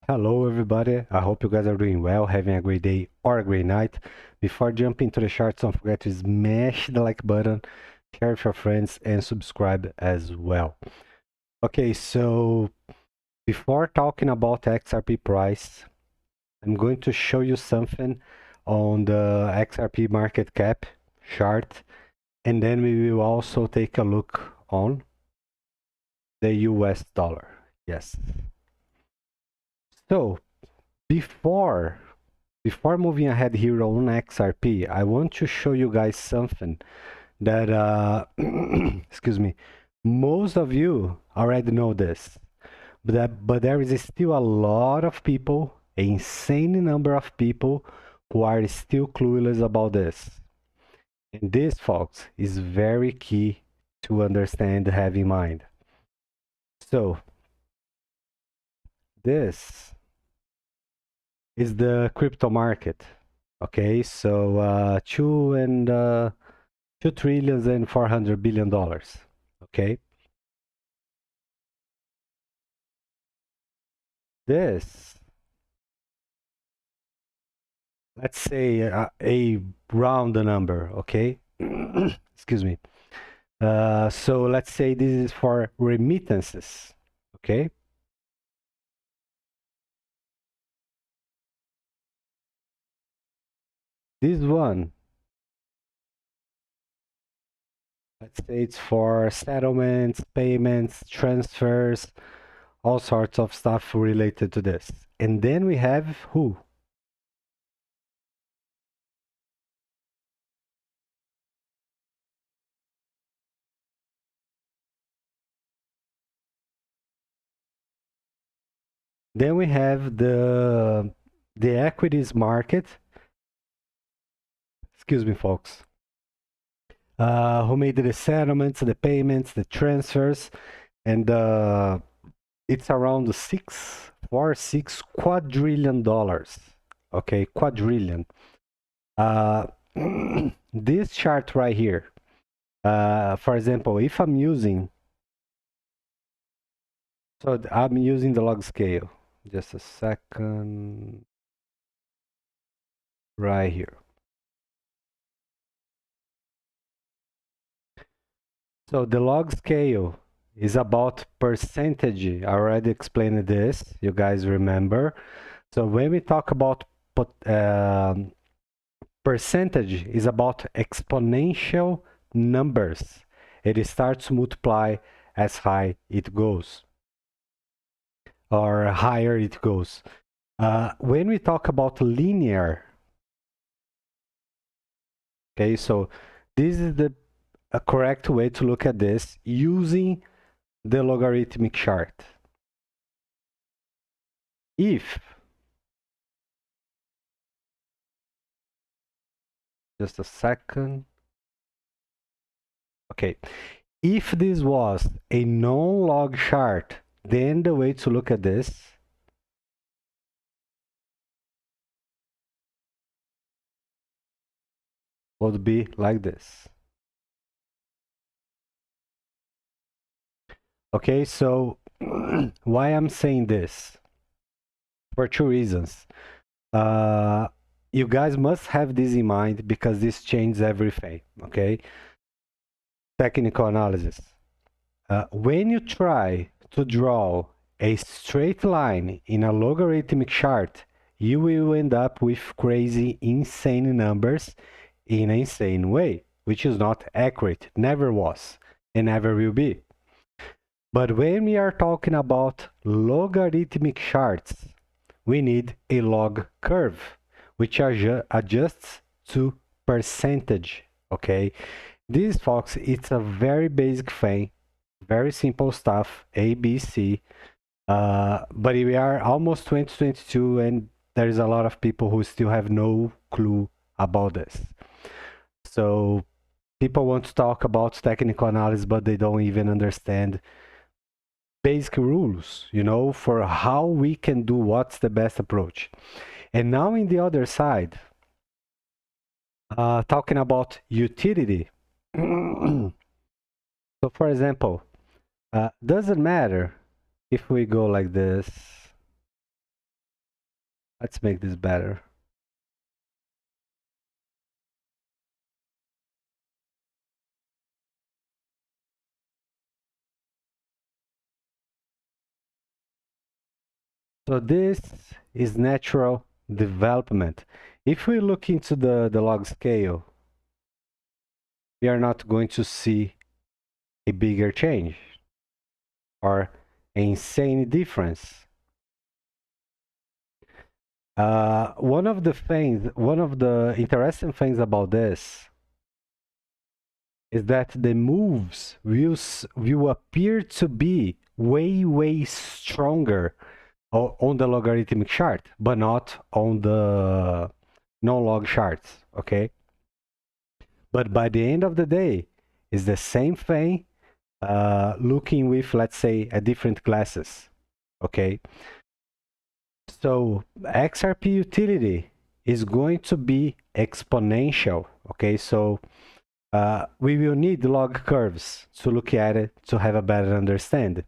Hello everybody, I hope you guys are doing well, having a great day or a great night. Before jumping into the charts, don't forget to smash the like button, share with your friends and subscribe as well. Okay, so before talking about XRP price, I'm going to show you something on the XRP market cap chart, and then we will also take a look on the US dollar. Yes. So before moving ahead here on XRP, I want to show you guys something that, excuse me, most of you already know this, but there is still a lot of people, an insane number of people who are still clueless about this. And this, folks, is very key to understand, have in mind. So, this is the crypto market. Okay, so 2,400,000,000,000. Okay, this, let's say a round number. Okay, excuse me. So let's say this is for remittances. Okay, this one, let's say it's for settlements, payments, transfers, all sorts of stuff related to this. And then we have who? Then we have the equities market. Excuse me, folks. Who made the settlements, the payments, the transfers, and it's around $6 quadrillion. Okay, quadrillion. Uh, this chart right here. For example, if I'm using, so I'm using the log scale. Just a second. Right here. So the log scale is about percentage. I already explained this, you guys remember. So when we talk about percentage, is about exponential numbers. It starts to multiply as high it goes, or higher it goes. When we talk about linear, okay, so this is the a correct way to look at this using the logarithmic chart. If, just a second. Okay, if this was a non-log chart, then the way to look at this would be like this. Okay, so why I'm saying this? For two reasons. You guys must have this in mind because this changes everything, okay? Technical analysis. When you try to draw a straight line in a logarithmic chart, you will end up with crazy, insane numbers in an insane way, which is not accurate, never was, and never will be. But when we are talking about logarithmic charts, we need a log curve, which adjusts to percentage, okay? This, folks, it's a very basic thing, very simple stuff, A, B, C. But we are almost 2022 and there's a lot of people who still have no clue about this. So people want to talk about technical analysis, but they don't even understand basic rules, you know, for how we can do what's the best approach. And now in the other side, talking about utility. So for example, doesn't matter if we go like this, Let's make this better. So this is natural development. If we look into the log scale, we are not going to see a bigger change or an insane difference. One of the interesting things about this is that the moves will appear to be way stronger on the logarithmic chart, but not on the non-log charts, okay? But by the end of the day, it's the same thing looking with, let's say, a different classes, okay? So XRP utility is going to be exponential, okay? So we will need log curves to look at it to have a better understanding.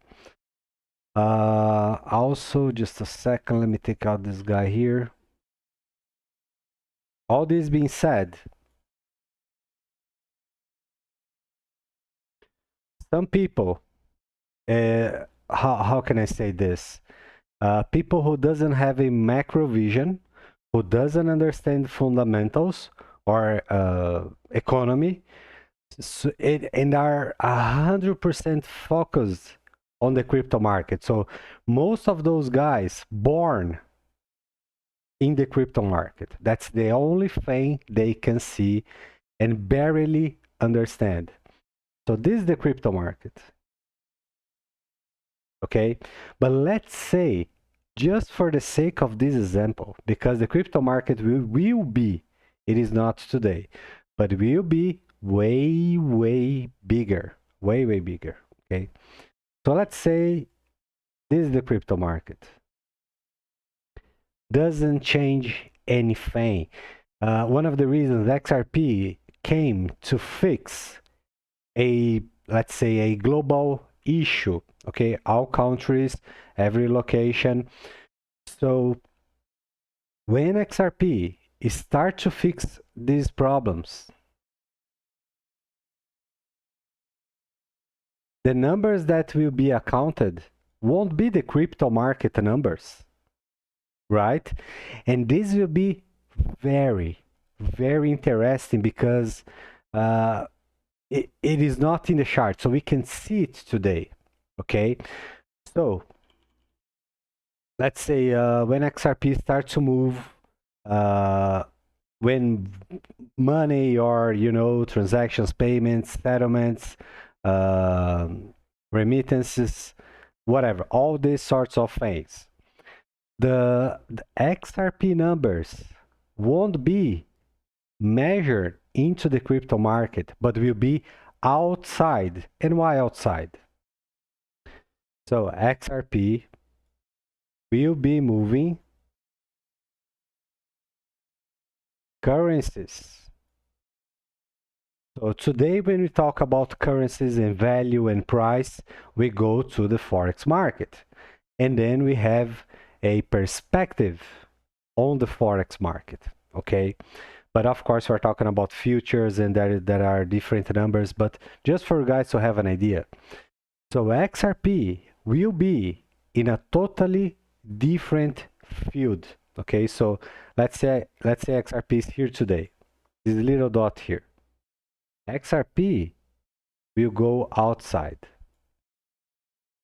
Also, just a second, let me take out this guy here. All this being said, some people, how can I say this? People who doesn't have a macro vision, who doesn't understand fundamentals or economy, and are 100% focused on the crypto market. So most of those guys born in the crypto market. That's the only thing they can see and barely understand. So this is the crypto market. Okay, but let's say, just for the sake of this example, because the crypto market will be, it is not today, but will be way bigger, way bigger. Okay, so let's say this is the crypto market. Doesn't change anything. One of the reasons XRP came to fix a, let's say, a global issue, okay, all countries, every location. So when XRP start to fix these problems, the numbers that will be accounted won't be the crypto market numbers, right? And this will be very interesting because it is not in the chart, so we can see it today, okay? So let's say when XRP starts to move, when money or, you know, transactions, payments, settlements, remittances, whatever, all these sorts of things, the XRP numbers won't be measured into the crypto market, but will be outside. And why outside? So XRP will be moving currencies. So today when we talk about currencies and value and price, we go to the Forex market. And then we have a perspective on the Forex market, okay? But of course, we're talking about futures and there are different numbers, but just for you guys to have an idea. So XRP will be in a totally different field, okay? So let's say XRP is here today, this little dot here. XRP will go outside,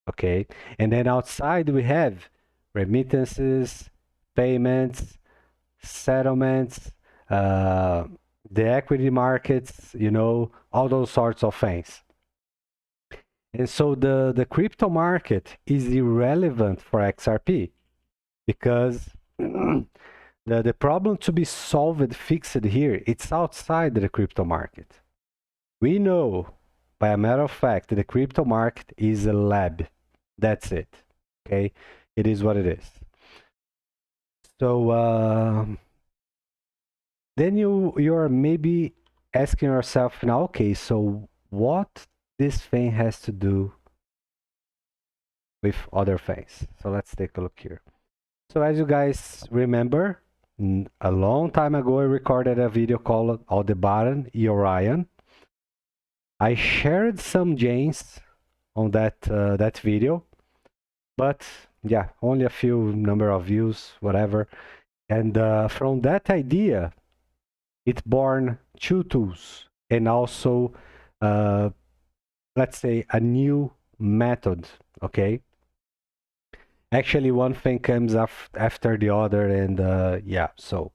okay? And then outside we have remittances, payments, settlements, the equity markets, you know, all those sorts of things. And so the crypto market is irrelevant for XRP because the problem to be solved, fixed here, it's outside the crypto market. We know, by a matter of fact, the crypto market is a lab. That's it. Okay, it is what it is. So then you're maybe asking yourself now, okay, so what this thing has to do with other things? So let's take a look here. So as you guys remember, a long time ago, I recorded a video called Aldebaran e Orion. I shared some gems on that video, but yeah, only a few number of views, whatever. And from that idea, it born two tools and also, uh, let's say, a new method. Okay, actually, one thing comes after the other, and yeah. So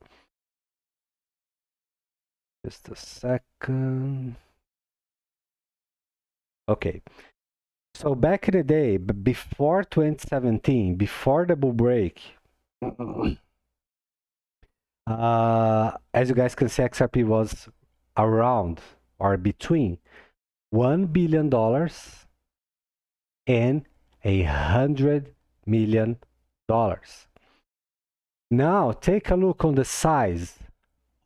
just a second. Okay. So back in the day, before 2017, before the bull break, as you guys can see, XRP was around or between $1 billion and $100 million. Now take a look on the size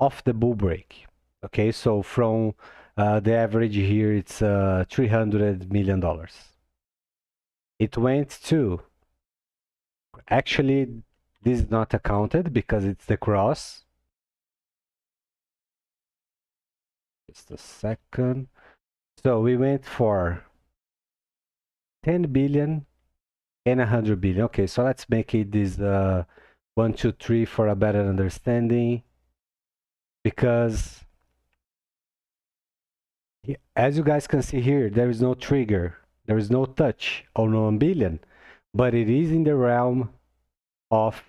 of the bull break. Okay, so from the average here, it's $300 million. It went to, actually, this is not accounted because it's the cross. Just a second. So we went for 10 billion and 100 billion. Okay, so let's make it this 1, 2, 3 for a better understanding. Because as you guys can see here, there is no trigger, there is no touch on 1 billion, but it is in the realm of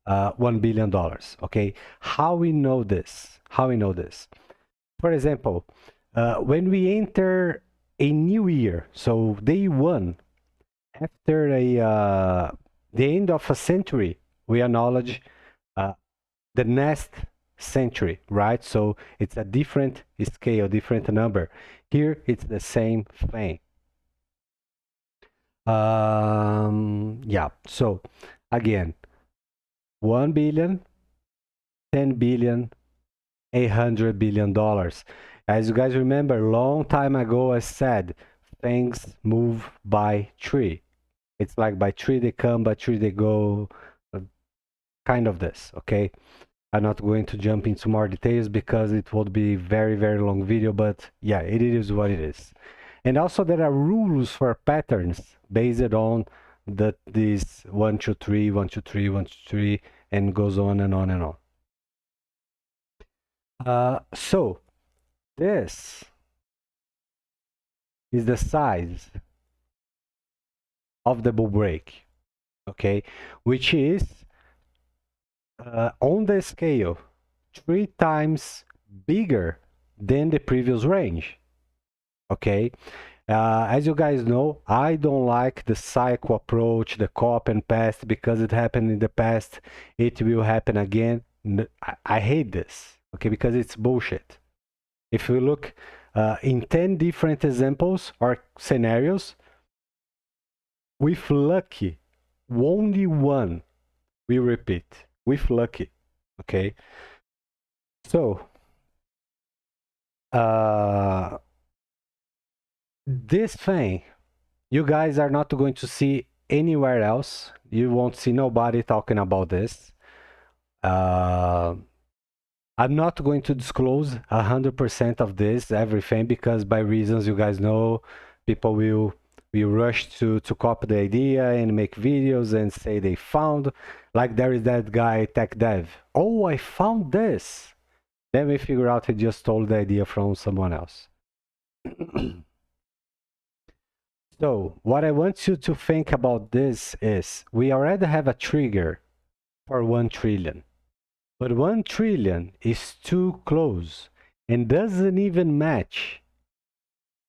$1 billion. Okay, how we know this? How we know this? For example, when we enter a new year, so day one, after the end of a century, we acknowledge the next century, right? So it's a different scale, different number. Here, it's the same thing. Yeah, so again, 1 billion, 10 billion, $100 billion. As you guys remember, long time ago, I said things move by tree. It's like by tree they come, by tree they go, kind of this, okay? I'm not going to jump into more details because it would be very, very long video, but yeah, it is what it is. And also there are rules for patterns based on these 1, 2, 3, 1, 2, 3, 1, 2, 3, and goes on and on and on. So this is the size of the bull break, okay, which is on the scale 3 times bigger than the previous range. Okay, as you guys know, I don't like the cycle approach, the copy and paste, because it happened in the past, it will happen again. I hate this, okay, because it's bullshit. If we look in 10 different examples or scenarios, with lucky, only one will repeat. With lucky, okay? So, this thing, you guys are not going to see anywhere else. You won't see nobody talking about this. I'm not going to disclose 100% of this, everything, because by reasons you guys know, people will rush to copy the idea and make videos and say they found. Like there is that guy, Tech Dev. Oh, I found this. Then we figure out he just stole the idea from someone else. So what I want you to think about this is we already have a trigger for 1 trillion. But 1 trillion is too close and doesn't even match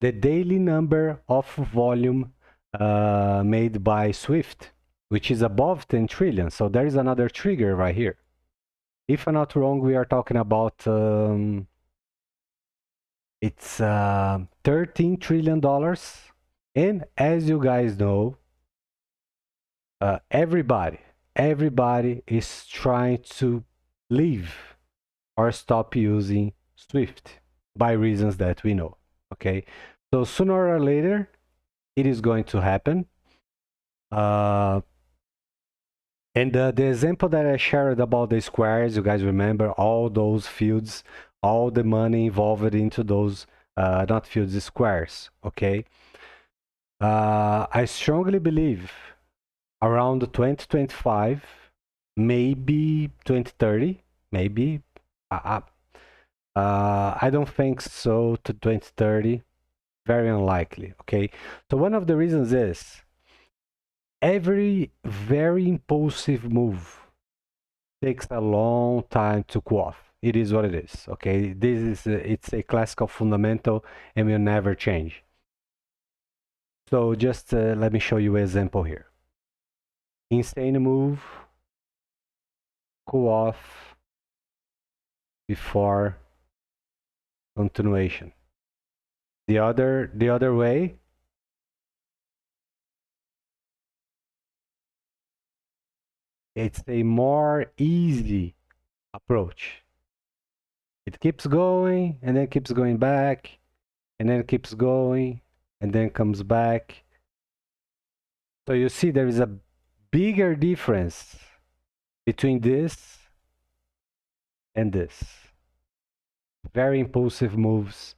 the daily number of volume made by Swift, which is above 10 trillion. So there is another trigger right here. If I'm not wrong, we are talking about it's $13 trillion. And as you guys know, everybody is trying to leave or stop using Swift by reasons that we know. Okay, so sooner or later, it is going to happen. And the example that I shared about the squares, you guys remember all those fields, all the money involved into those, not fields, squares, okay? I strongly believe around 2025, maybe 2030, maybe. Uh, I don't think so to 2030, very unlikely, okay? So one of the reasons is every very impulsive move takes a long time to cool off. It is what it is, okay? This is it's a classical fundamental and will never change. So just let me show you an example here. Insane move, cool off before continuation. The other way, it's a more easy approach. It keeps going and then keeps going back and then keeps going and then comes back. So you see there is a bigger difference between this and this. Very impulsive moves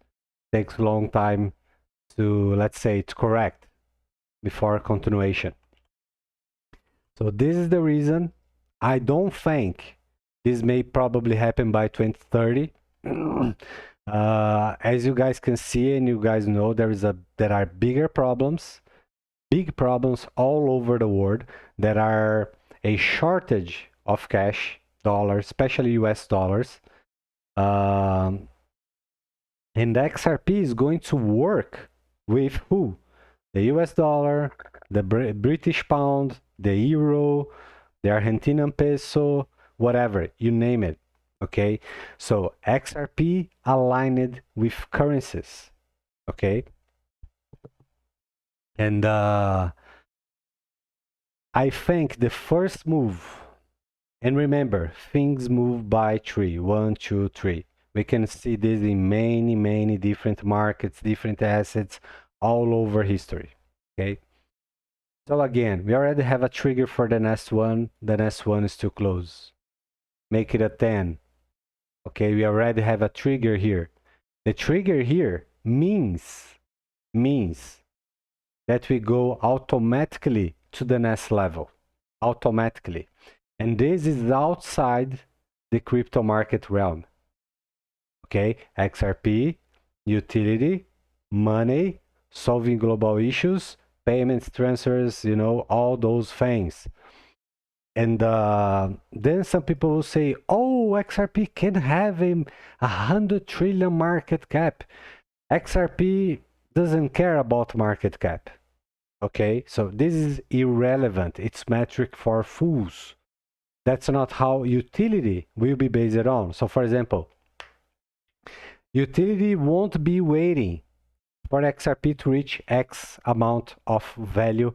takes a long time to, let's say, to correct before continuation. So this is the reason I don't think this may probably happen by 2030. As you guys can see and you guys know, there are big problems all over the world. There are a shortage of cash, dollars, especially US dollars. And XRP is going to work with who? The US dollar, the British pound, the euro, the Argentinian peso, whatever, you name it. Okay, so XRP aligned with currencies. Okay, and I think the first move, and remember, things move by three, 1, 2, 3. We can see this in many different markets, different assets all over history. Okay. So again, we already have a trigger for the next one. The next one is too close. Make it a 10. Okay, we already have a trigger here. The trigger here means that we go automatically to the next level. Automatically. And this is outside the crypto market realm. Okay, XRP, utility, money, solving global issues, payments, transfers, you know, all those things. And then some people will say, oh, XRP can have a 100 trillion market cap. XRP doesn't care about market cap. Okay, so this is irrelevant. It's metric for fools. That's not how utility will be based on. So for example, utility won't be waiting for XRP to reach X amount of value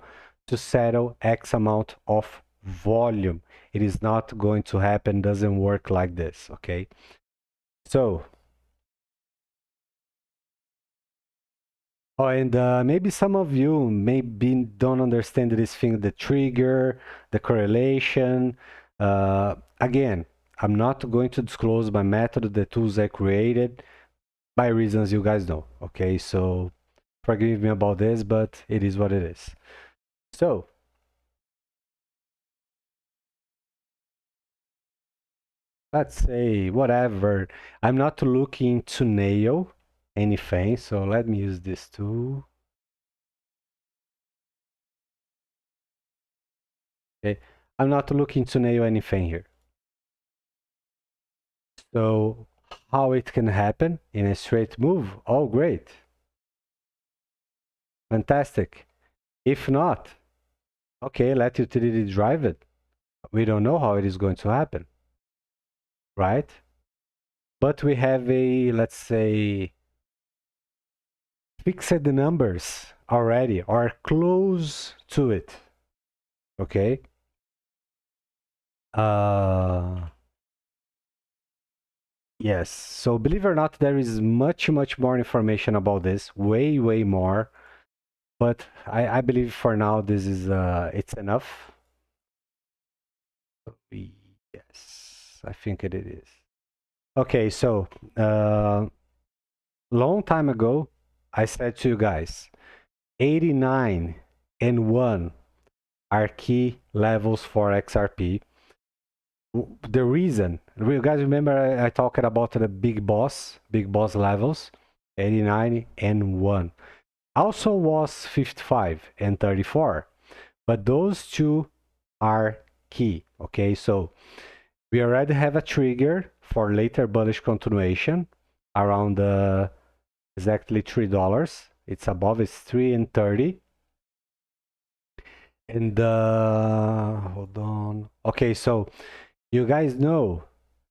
to settle X amount of volume. It is not going to happen, doesn't work like this, okay? So, and maybe some of you maybe don't understand this thing, the trigger, the correlation. Again, I'm not going to disclose my method, the tools I created, by reasons you guys know, okay? So forgive me about this, but it is what it is. So let's say whatever. I'm not looking to nail anything, so let me use this tool. Okay, I'm not looking to nail anything here. So how it can happen in a straight move? Oh, great. Fantastic. If not, okay, let utility drive it. We don't know how it is going to happen, right? But we have a, let's say, fixed numbers already or close to it, okay? Yes, so believe it or not, there is much more information about this, way more. But I believe for now this is it's enough. Yes, I think it is. Okay, so long time ago, I said to you guys, 89 and 1 are key levels for XRP. The reason, you guys remember I talked about the big boss levels, 89 and 1. Also was 55 and 34, but those two are key. Okay, so we already have a trigger for later bullish continuation around exactly $3. It's above, it's 3.30. And hold on. Okay, so you guys know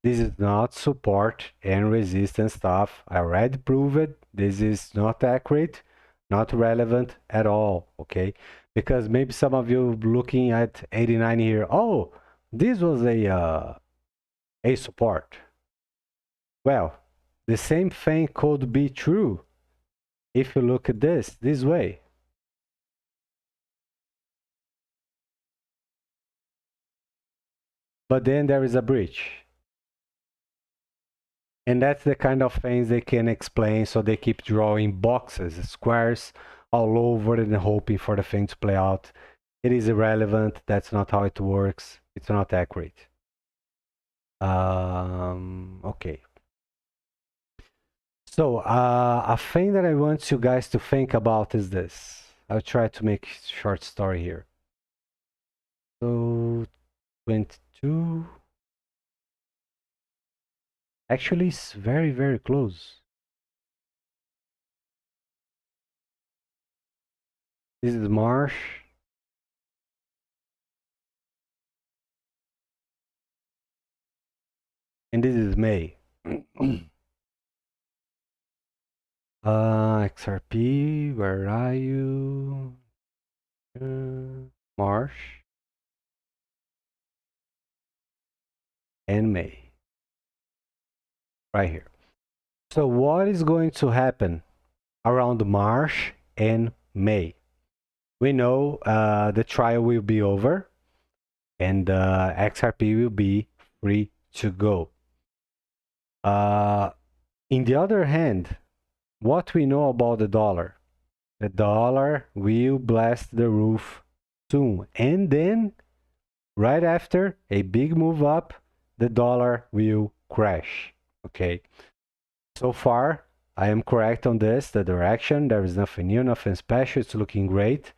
this is not support and resistance stuff. I already proved it. This is not accurate, not relevant at all. Okay, because maybe some of you looking at 89 here. Oh, this was a support. Well, the same thing could be true if you look at this way. But then there is a breach. And that's the kind of things they can explain, so they keep drawing boxes, squares all over and hoping for the thing to play out. It is irrelevant. That's not how it works. It's not accurate. Okay. So a thing that I want you guys to think about is this. I'll try to make a short story here. So 22. Actually, it's very, very close. This is March. And this is May. XRP, where are you? March and May. Right here. So what is going to happen around March and May? We know the trial will be over and XRP will be free to go. In the other hand, what we know about the dollar will blast the roof soon, and then right after a big move up, the dollar will crash. Okay, so far I am correct on this, the direction. There is nothing new, nothing special. It's looking great.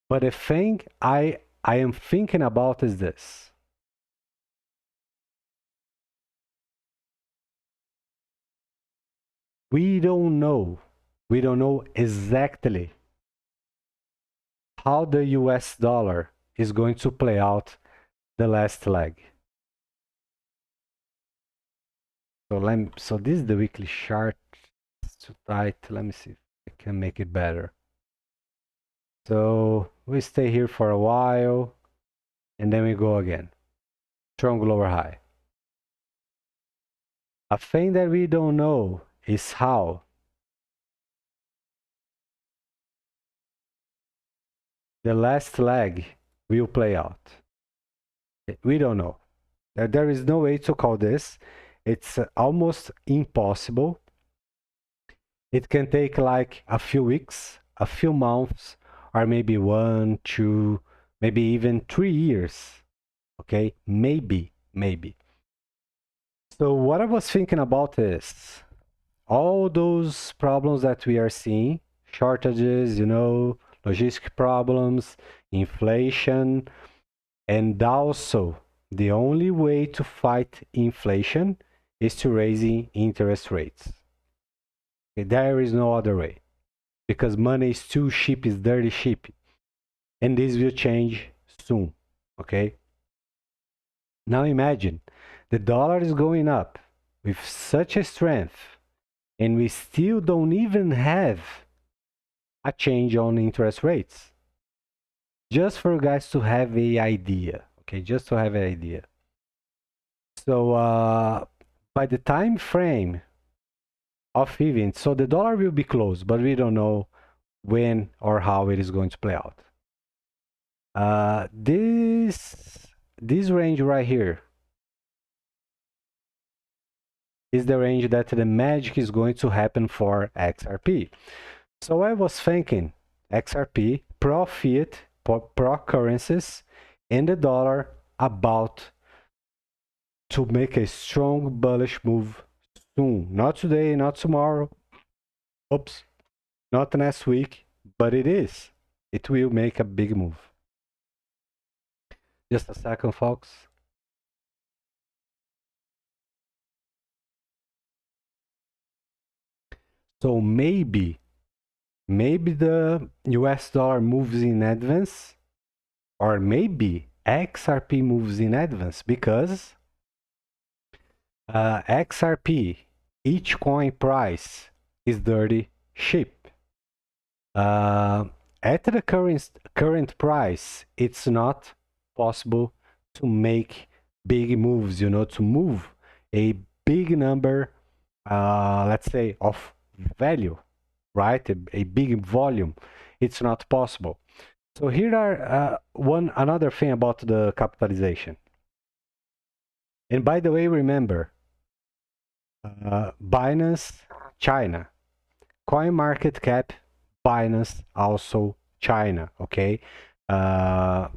But the thing I am thinking about is this. We don't know exactly how the US dollar is going to play out the last leg. So this is the weekly chart. It's too tight. Let me see if I can make it better. So we stay here for a while and then we go again. Strong lower high. A thing that we don't know is how the last leg will play out. We don't know. There is no way to call this. It's almost impossible. It can take like a few weeks, a few months, or maybe 1, 2, maybe even 3 years. Okay, maybe. So what I was thinking about is all those problems that we are seeing, shortages, logistic problems, inflation, and also the only way to fight inflation is to raising interest rates. Okay, there is no other way, because money is too cheap, is dirty cheap, and this will change soon. Okay, now imagine the dollar is going up with such a strength, and we still don't even have a change on interest rates. Just for you guys to have an idea, okay? Just to have an idea. So by the time frame of events, so the dollar will be close, but we don't know when or how it is going to play out. this range right here is the range that the magic is going to happen for XRP. So I was thinking XRP, pro fiat, pro currencies, and the dollar about to make a strong bullish move soon. Not today, not tomorrow. Oops, not next week, but it is. It will make a big move. Just a second, folks. So maybe the US dollar moves in advance, or maybe XRP moves in advance, because XRP, each coin price is dirty cheap. At the current price, it's not possible to make big moves, to move a big number, let's say, of value, right? A big volume. It's not possible. So here are another thing about the capitalization. And by the way, remember, Binance, China, CoinMarketCap, Binance, also China, okay? I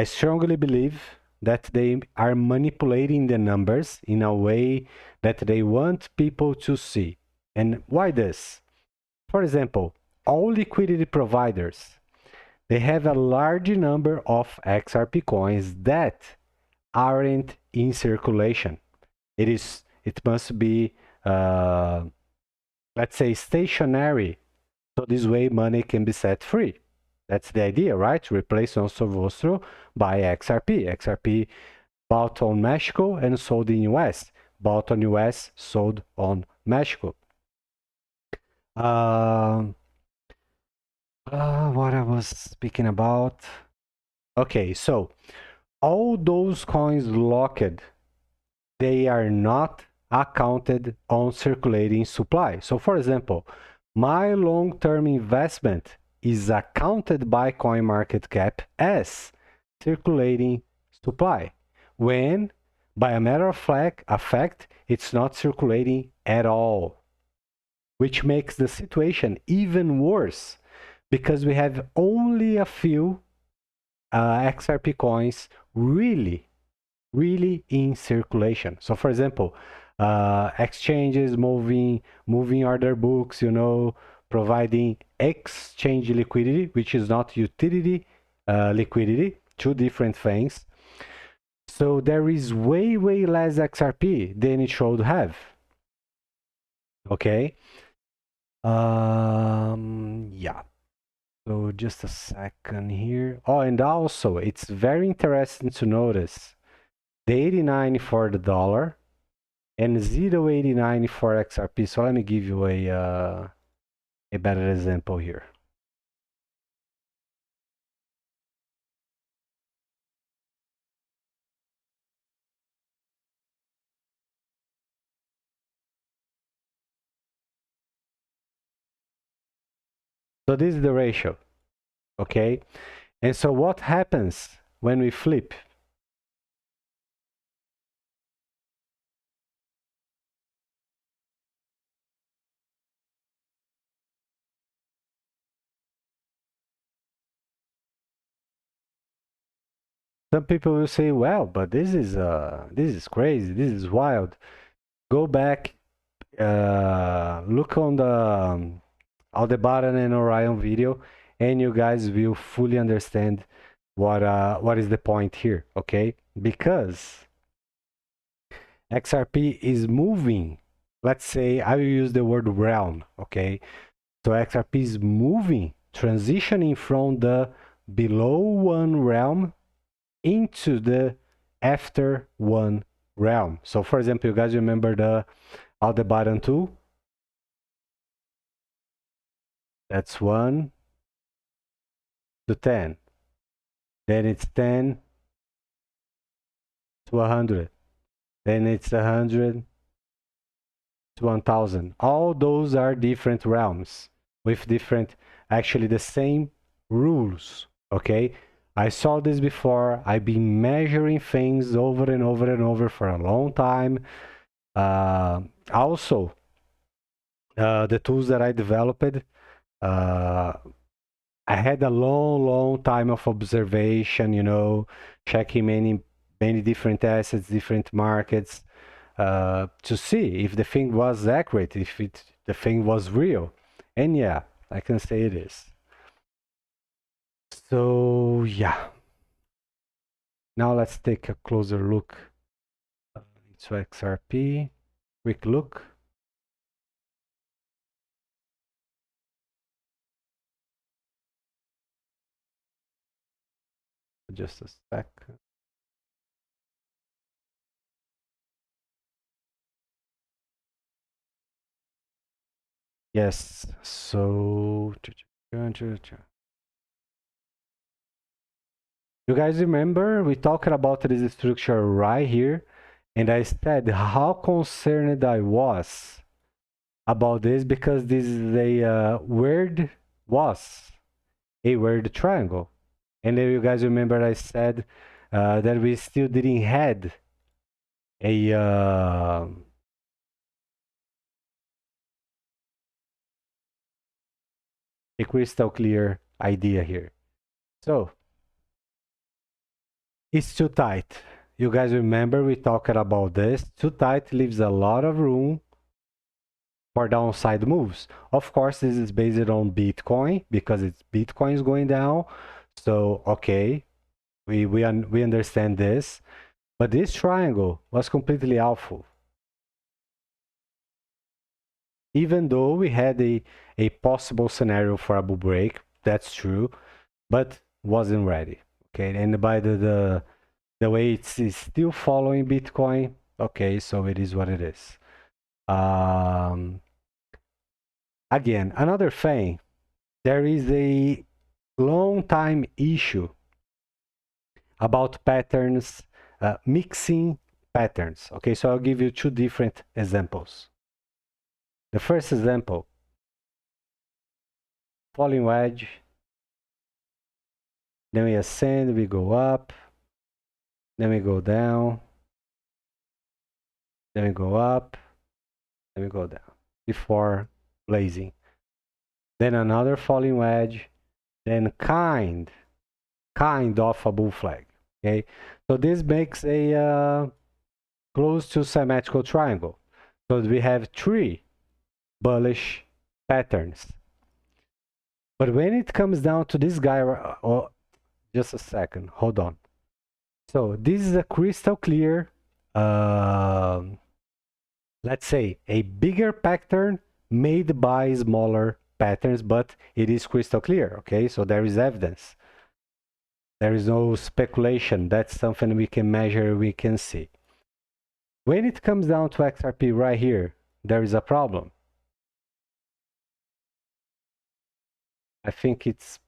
strongly believe that they are manipulating the numbers in a way that they want people to see. And why this? For example, all liquidity providers, they have a large number of XRP coins that aren't in circulation. It must be, let's say, stationary, so this way money can be set free. That's the idea, right? Replace Nostro Vostro by XRP. XRP bought on Mexico and sold in US. Bought on US, sold on Mexico. What I was speaking about. Okay, so all those coins locked, they are not accounted on circulating supply. So for example, my long-term investment is accounted by CoinMarketCap as circulating supply, when by a matter of fact, it's not circulating at all, which makes the situation even worse because we have only a few XRP coins really in circulation. So for example, exchanges moving order books, providing exchange liquidity, which is not utility liquidity, two different things. So there is way less XRP than it should have. Okay. Yeah. So just a second here. Oh, and also it's very interesting to notice the 89 for the dollar and 0.89 for XRP. So let me give you a better example here. So this is the ratio, okay? And so what happens when we flip? Some people will say, well, but this is crazy, this is wild. Go back, look on the Aldebaran and Orion video, and you guys will fully understand what is the point here, okay? Because XRP is moving. Let's say I will use the word realm, okay? So XRP is moving, transitioning from the below one realm into the after one realm. So for example, you guys remember the Aldebaran tool? That's 1 to 10. Then it's 10 to 100. Then it's 100 to 1000. All those are different realms with different, actually the same rules, okay? I saw this before. I've been measuring things over and over and over for a long time. Also, the tools that I developed, uh, I had a long time of observation, checking many different assets, different markets, to see if the thing was accurate, if the thing was real. And yeah, I can say it is. So yeah, now let's take a closer look into XRP. Quick look. Just a sec. Yes, so you guys remember we talked about this structure right here, and I said how concerned I was about this because this is a weird triangle. And then you guys remember I said that we still didn't had a crystal clear idea here. So it's too tight. You guys remember we talked about this. Too tight leaves a lot of room for downside moves. Of course, this is based on Bitcoin because it's Bitcoin is going down. So okay, we understand this, but this triangle was completely awful. Even though we had a possible scenario for a bull break, that's true, but wasn't ready. Okay, and by the way it's still following Bitcoin, okay, so it is what it is. Again, another thing, there is a long time issue about patterns, mixing patterns. Okay, so I'll give you two different examples. The first example, falling wedge, then we ascend, we go up, then we go down, then we go up, then we go down before blazing. Then another falling wedge, then kind of a bull flag. Okay, so this makes a close to symmetrical triangle. So we have three bullish patterns. But when it comes down to this guy, oh, just a second, hold on. So this is a crystal clear, let's say a bigger pattern made by smaller patterns, but it is crystal clear, okay? So there is evidence. There is no speculation. That's something we can measure, we can see. When it comes down to XRP right here, there is a problem. I think it's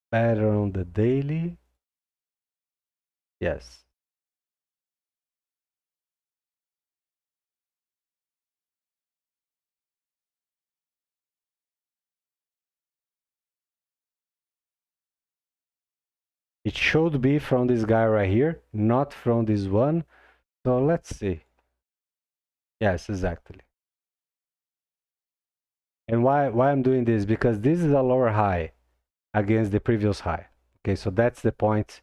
better on the daily. Yes. It should be from this guy right here, not from this one. So let's see. Yes, exactly. And why I'm doing this? Because this is a lower high against the previous high. Okay, so that's the point.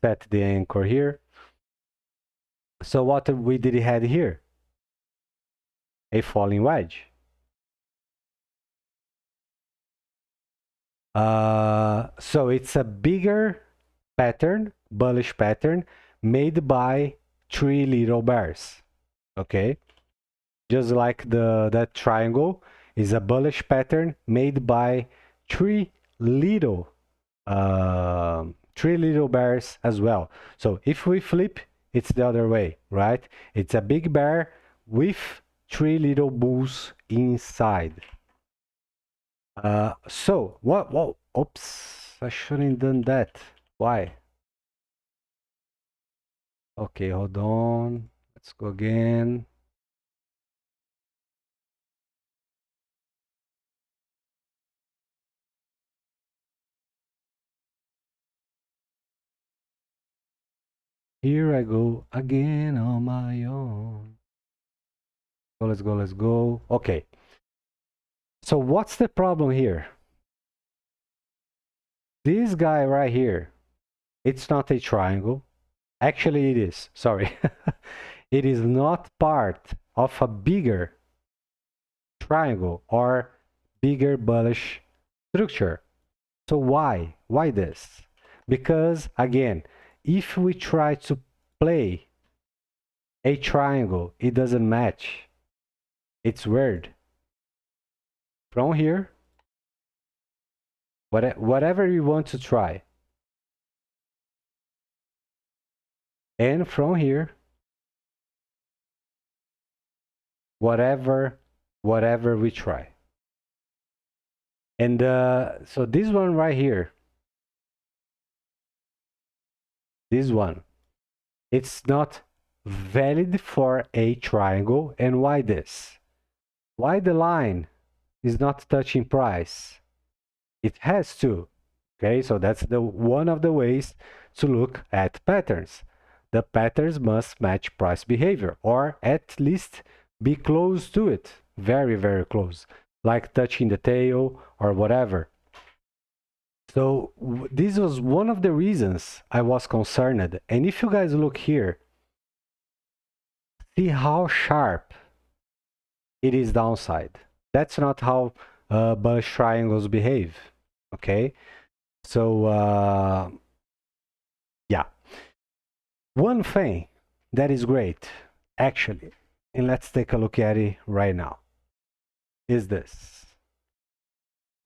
Set the anchor here. So what we did had here? A falling wedge. So it's a bigger pattern, bullish pattern, made by three little bears. Okay, just like that triangle is a bullish pattern made by three little bears as well. So if we flip, it's the other way, right? It's a big bear with three little bulls inside. So what? Whoa, oops! I shouldn't done that. Why? Okay, hold on. Let's go again. Here I go again on my own. So let's go, let's go. Okay. So what's the problem here? This guy right here, it's not a triangle. Actually, it is. Sorry. It is not part of a bigger triangle or bigger bullish structure. So why? Why this? Because again, if we try to play a triangle, it doesn't match. It's weird. From here, whatever you want to try. And from here, whatever we try. And so this one right here, this one, it's not valid for a triangle. And why this? Why the line is not touching price? It has to. Okay, so that's the one of the ways to look at patterns. The patterns must match price behavior, or at least be close to it, very, very close, like touching the tail or whatever. So this was one of the reasons I was concerned. And if you guys look here, see how sharp it is downside. That's not how bullish triangles behave. Okay, so yeah. One thing that is great, actually, and let's take a look at it right now, is this.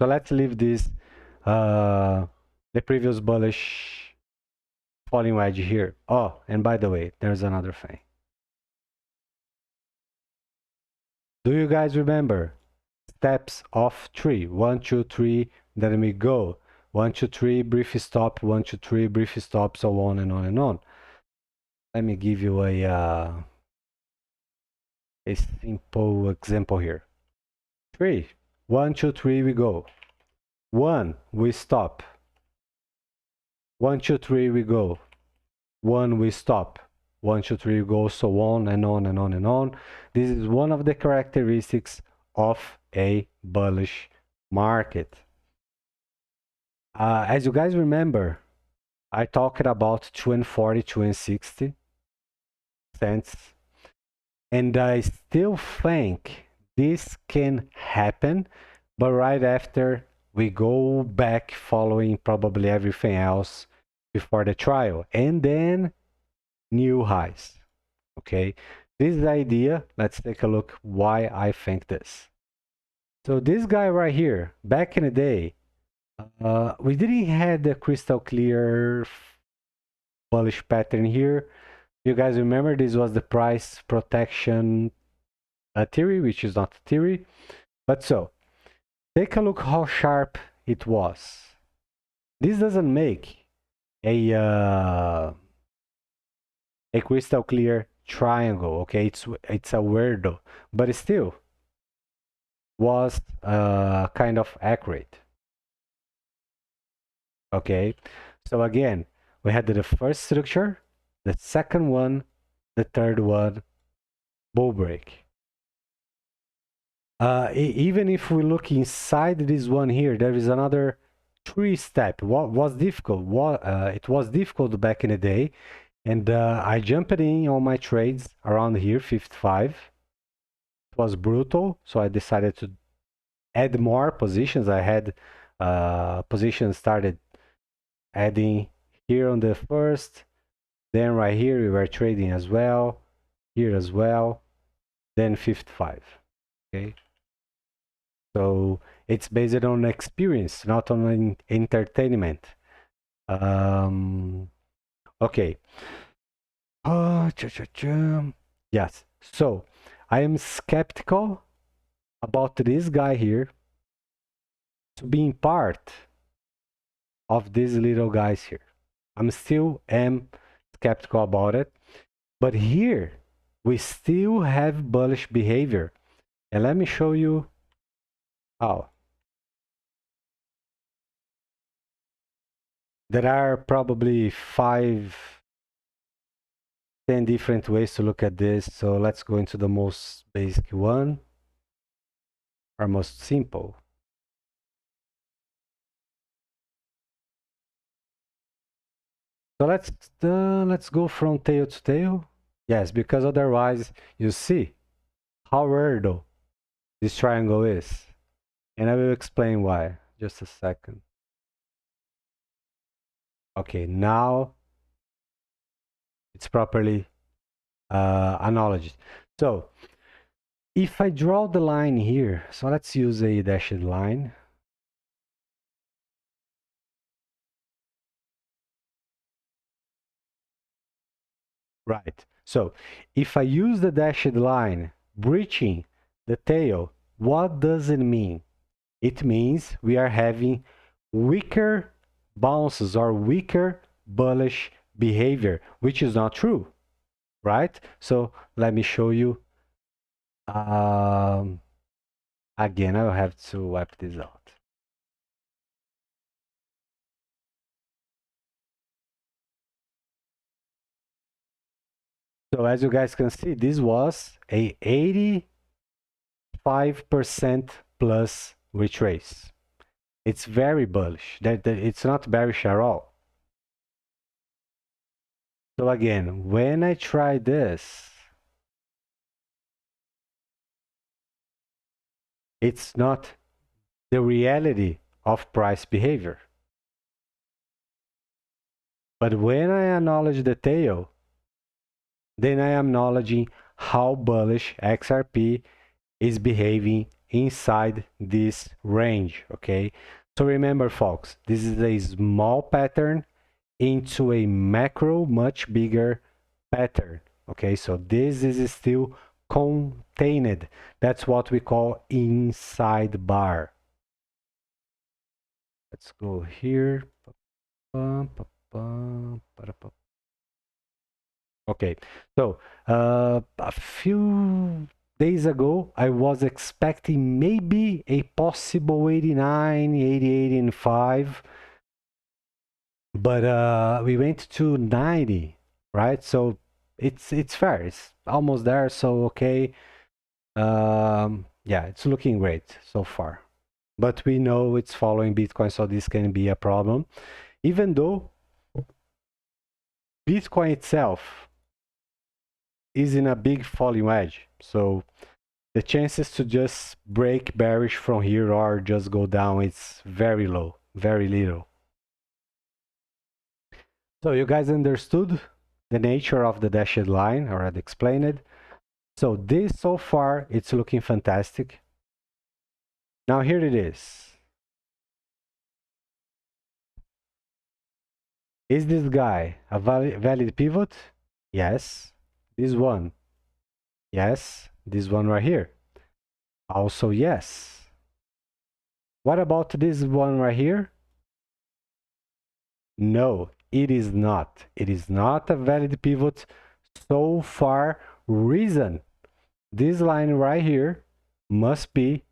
So let's leave this, the previous bullish falling wedge here. Oh, and by the way, there's another thing. Do you guys remember steps of 3? 1, 2, 3, then we go. 1, 2, 3, brief stop, 1, 2, 3, brief stop, so on and on and on. Let me give you a simple example here. 3, 1, 2, 3, we go. 1, we stop. 1, 2, 3, we go. 1, we stop. 1, 2, 3, we go, so on and on and on and on. This is one of the characteristics of a bullish market. As you guys remember, I talked about 2.40, 2.60 cents, and I still think this can happen, but right after we go back following probably everything else before the trial, and then new highs. Okay, this is the idea. Let's take a look why I think this. So this guy right here, back in the day, we didn't have the crystal clear bullish pattern here. You guys remember this was the price protection theory, which is not a theory. But so, take a look how sharp it was. This doesn't make a crystal clear triangle, okay? It's a weirdo, but it still was kind of accurate. Okay, so again, we had the first structure, the second one, the third one, bull break. Even if we look inside this one here, there is another 3-step. What was difficult? It was difficult back in the day, and I jumped in on my trades around here, 55. It was brutal, so I decided to add more positions. I had positions started adding here on the first, then right here we were trading as well, here as well, then 55. Okay, so it's based on experience, not on entertainment. Okay. Yes, so I am skeptical about this guy here to being part of these little guys here. I'm still am skeptical about it, but here we still have bullish behavior, and let me show you how. There are probably 5 10 different ways to look at this. So let's go into the most basic one, or most simple. So let's go from tail to tail. Yes, because otherwise you see how weirdo this triangle is. And I will explain why. Just a second. Okay, now it's properly acknowledged. So if I draw the line here, so let's use a dashed line. Right. So if I use the dashed line breaching the tail, what does it mean? It means we are having weaker bounces or weaker bullish behavior, which is not true, right? So let me show you. Again, I will have to wipe this out. So as you guys can see, this was a 85% plus retrace. It's very bullish. It's not bearish at all. So again, when I try this, it's not the reality of price behavior. But when I acknowledge the tail, then I am acknowledging how bullish XRP is behaving inside this range, okay? So remember, folks, this is a small pattern into a macro, much bigger pattern, okay? So this is still contained. That's what we call inside bar. Let's go here. Okay, so a few days ago, I was expecting maybe a possible 89, 88, and 5, but we went to 90, right? So it's fair. It's almost there. So okay, yeah, it's looking great so far. But we know it's following Bitcoin, so this can be a problem. Even though Bitcoin itself is in a big falling wedge, so the chances to just break bearish from here or just go down, it's very low, very little. So you guys understood the nature of the dashed line, I already explained it. So this so far, it's looking fantastic. Now here it is. Is this guy a valid pivot? Yes. This one? Yes. This one right here? Also yes. What about this one right here? No, it is not. It is not a valid pivot so far. Reason, this line right here must be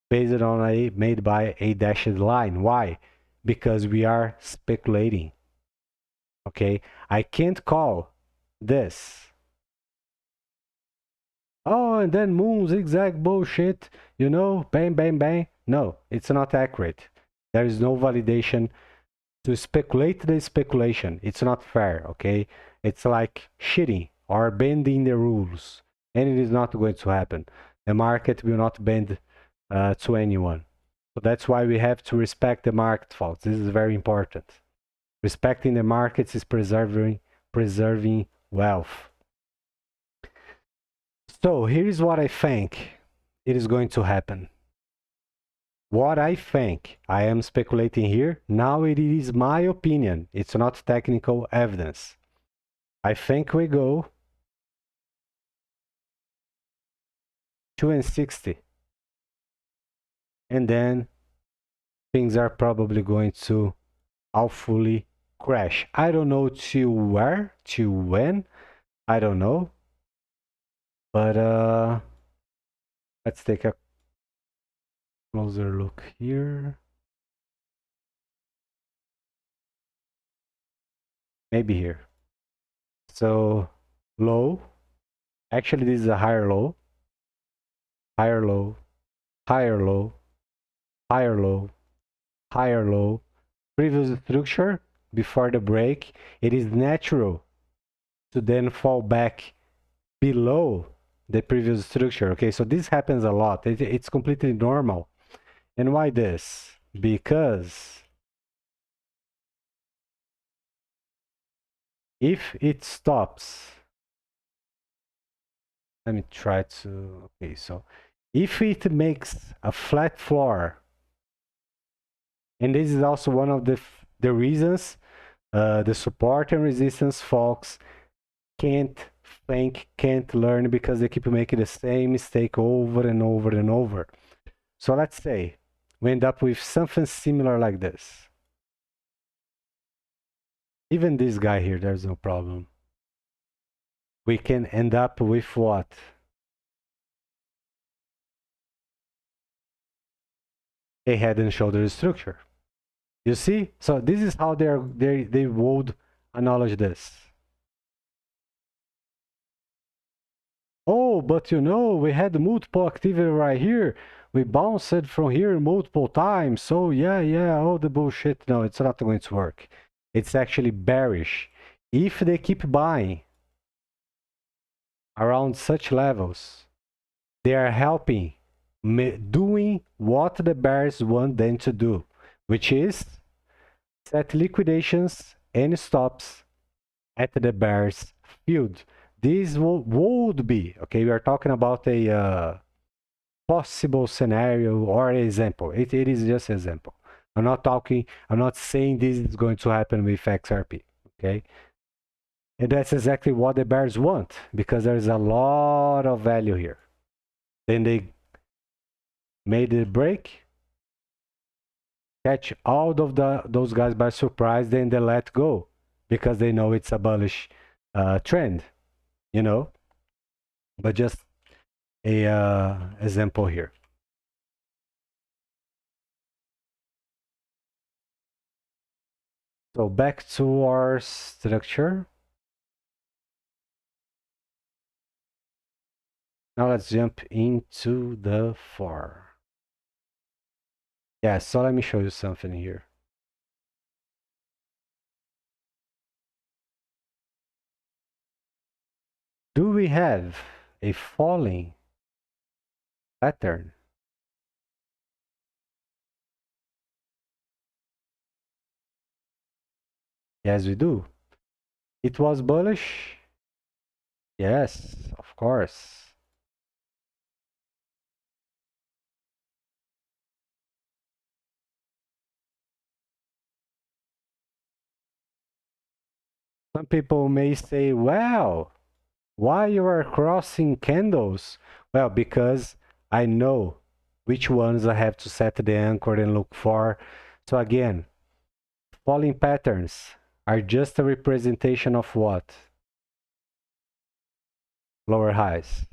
based on a made by a dashed line. Why? Because we are speculating. Okay, I can't call this. Oh, and then moon zigzag bullshit, you know, bang, bang, bang. No, it's not accurate. There is no validation to speculate the speculation. It's not fair, okay? It's like cheating or bending the rules, and it is not going to happen. The market will not bend to anyone. So that's why we have to respect the market, folks. This is very important. Respecting the markets is preserving wealth. So here is what I think it is going to happen. What I think, I am speculating here. Now it is my opinion. It's not technical evidence. I think we go 260. And then things are probably going to awfully crash. I don't know to where, to when. I don't know. But let's take a closer look here. Maybe here. So low. Actually, this is a higher low, higher low, higher low, higher low, higher low. Previous structure before the break, it is natural to then fall back below the previous structure. Okay, so this happens a lot. It's completely normal. And why this? Because if it stops, let me try to, okay, so if it makes a flat floor, and this is also one of the reasons the support and resistance folks can't think, can't learn, because they keep making the same mistake over and over and over. So let's say we end up with something similar like this. Even this guy here, there's no problem. We can end up with what? A head and shoulders structure. You see? So this is how they would acknowledge this. Oh, but you know, we had multiple activity right here. We bounced from here multiple times. So yeah, all the bullshit. No, it's not going to work. It's actually bearish. If they keep buying around such levels, they are helping doing what the bears want them to do, which is set liquidations and stops at the bears field. This would be, okay, we are talking about a possible scenario or example. It is just example. I'm not saying this is going to happen with XRP, okay? And that's exactly what the bears want, because there's a lot of value here. Then they made it break, catch all of those guys by surprise, then they let go because they know it's a bullish trend, you know. But just a example here. So back to our structure. Now let's jump into the 4. Yeah, so let me show you something here. Do we have a falling pattern? Yes, we do. It was bullish. Yes, of course. Some people may say, well, why you are crossing candles? Well, because I know which ones I have to set the anchor and look for. So again, falling patterns are just a representation of what? Lower highs.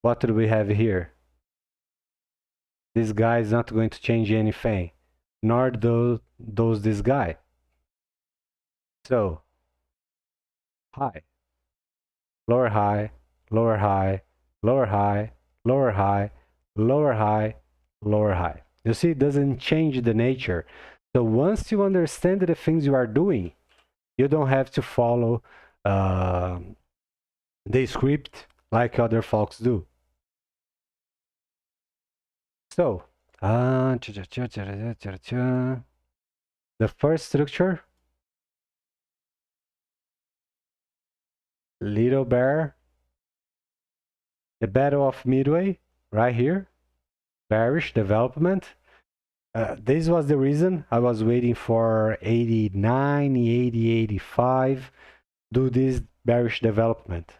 What do we have here? This guy is not going to change anything, nor does this guy. So, high, lower high, lower high, lower high, lower high, lower high, lower high. You see, it doesn't change the nature. So once you understand the things you are doing, you don't have to follow the script like other folks do. So, the first structure, little bear, the battle of Midway, right here, bearish development. This was the reason I was waiting for 89, 80, 85, do this bearish development.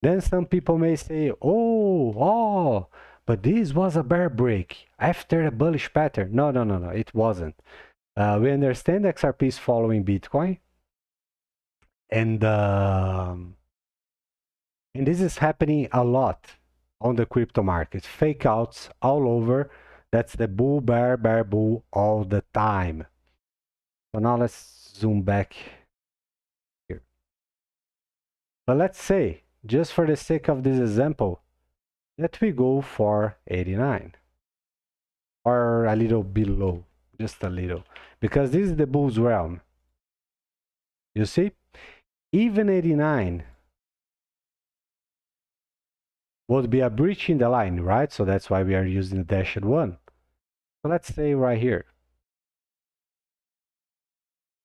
Then some people may say, oh, but this was a bear break after a bullish pattern. No, it wasn't. We understand XRP is following Bitcoin, and this is happening a lot on the crypto market. Fake outs all over. That's the bull, bear, bull all the time. So now let's zoom back But let's say, just for the sake of this example, that we go for 89 or a little below, just a little, because this is the bull's realm. You see, even 89 would be a breach in the line, right? So that's why we are using the dashed one. So let's say right here,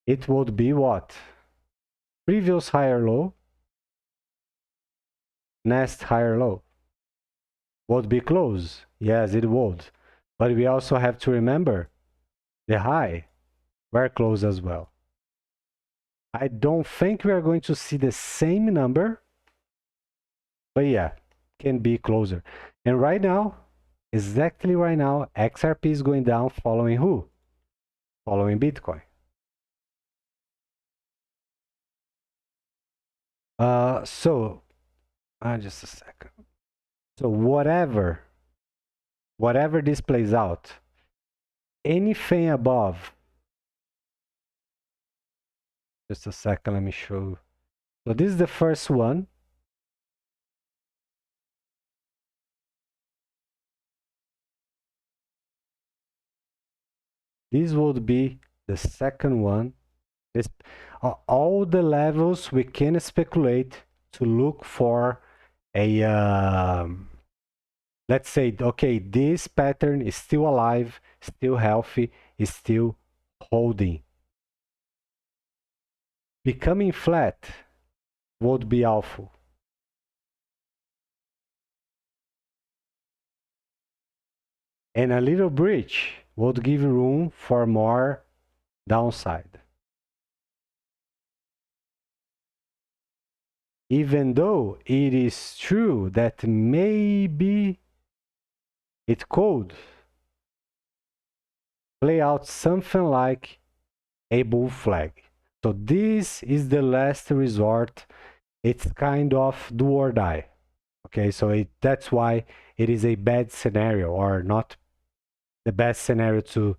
it would be what? Previous higher low, next higher low. Would be close. Yes, it would. But we also have to remember the high were close as well. I don't think we are going to see the same number, but yeah, can be closer. And right now, exactly right now, XRP is going down following who? Following Bitcoin. Just a second. So whatever this plays out, anything above, just a second, let me show you. So this is the first one. This would be the second one. This, all the levels we can speculate to look for a, let's say, okay, this pattern is still alive, still healthy, is still holding. Becoming flat would be awful. And a little breach would give room for more downside. Even though it is true that maybe it could play out something like a bull flag. So this is the last resort. It's kind of do or die. Okay, so that's why it is a bad scenario, or not the best scenario to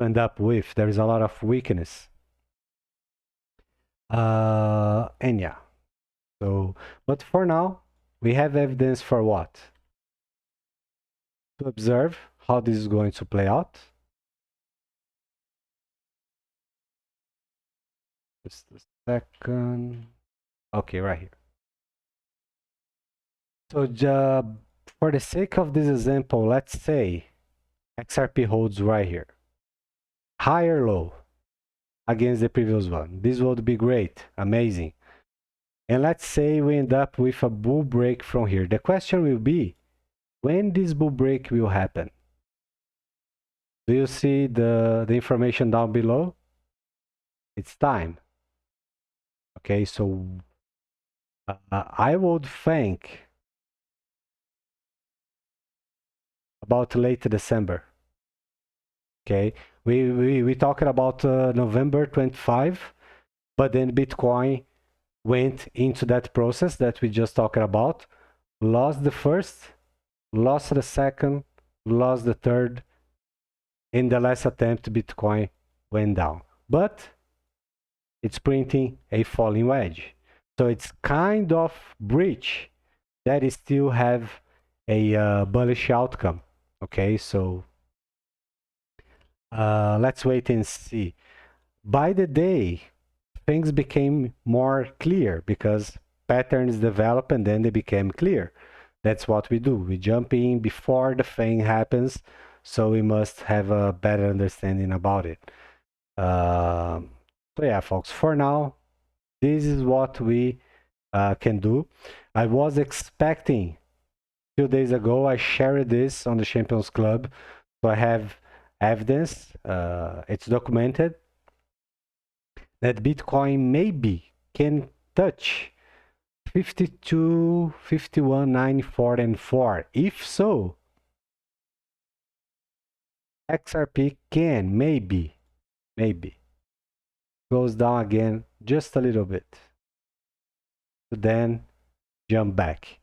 end up with. There is a lot of weakness. And yeah, so, but for now, we have evidence for what? To observe how this is going to play out. Just a second. Okay, right here. So for the sake of this example, let's say XRP holds right here. High or low against the previous one. This would be great, amazing. And let's say we end up with a bull break from here. The question will be, when this bull break will happen? Do you see the information down below? It's time. Okay, so I would think about late December. Okay, we talked about November 25, but then Bitcoin went into that process that we just talked about, lost the first, lost the second, lost the third. In the last attempt, Bitcoin went down, but it's printing a falling wedge. So it's kind of breach that it still have a bullish outcome. Okay, so let's wait and see. By the day, things became more clear because patterns develop and then they became clear. That's what we do. We jump in before the thing happens, so we must have a better understanding about it. So yeah, folks, for now, this is what we can do. I was expecting, a few days ago, I shared this on the Champions Club, so I have evidence, it's documented, that Bitcoin maybe can touch 52, 51, 94, and 4. If so, XRP can maybe goes down again just a little bit to then jump back.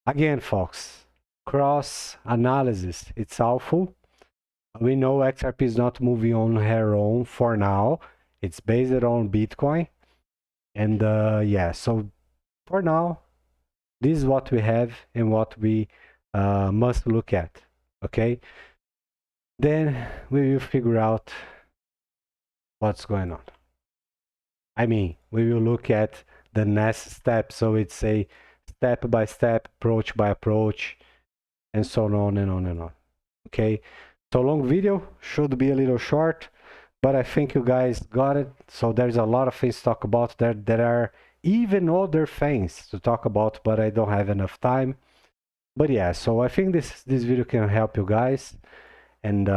Again, folks, cross analysis, it's awful. We know XRP is not moving on her own for now. It's based on Bitcoin. And yeah, so for now, this is what we have and what we must look at, okay? Then we will figure out what's going on. I mean, we will look at the next step. So it's a step by step, approach by approach, and so on and on and on. Okay, so long video, should be a little short, but I think you guys got it. So there's a lot of things to talk about. There are even other things to talk about, but I don't have enough time. But yeah, so I think this video can help you guys. And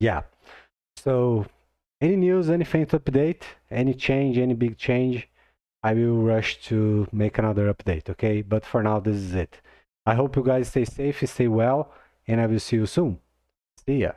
yeah, so any news, anything to update, any change, any big change, I will rush to make another update, okay? But for now, this is it. I hope you guys stay safe, stay well, and I will see you soon. See ya.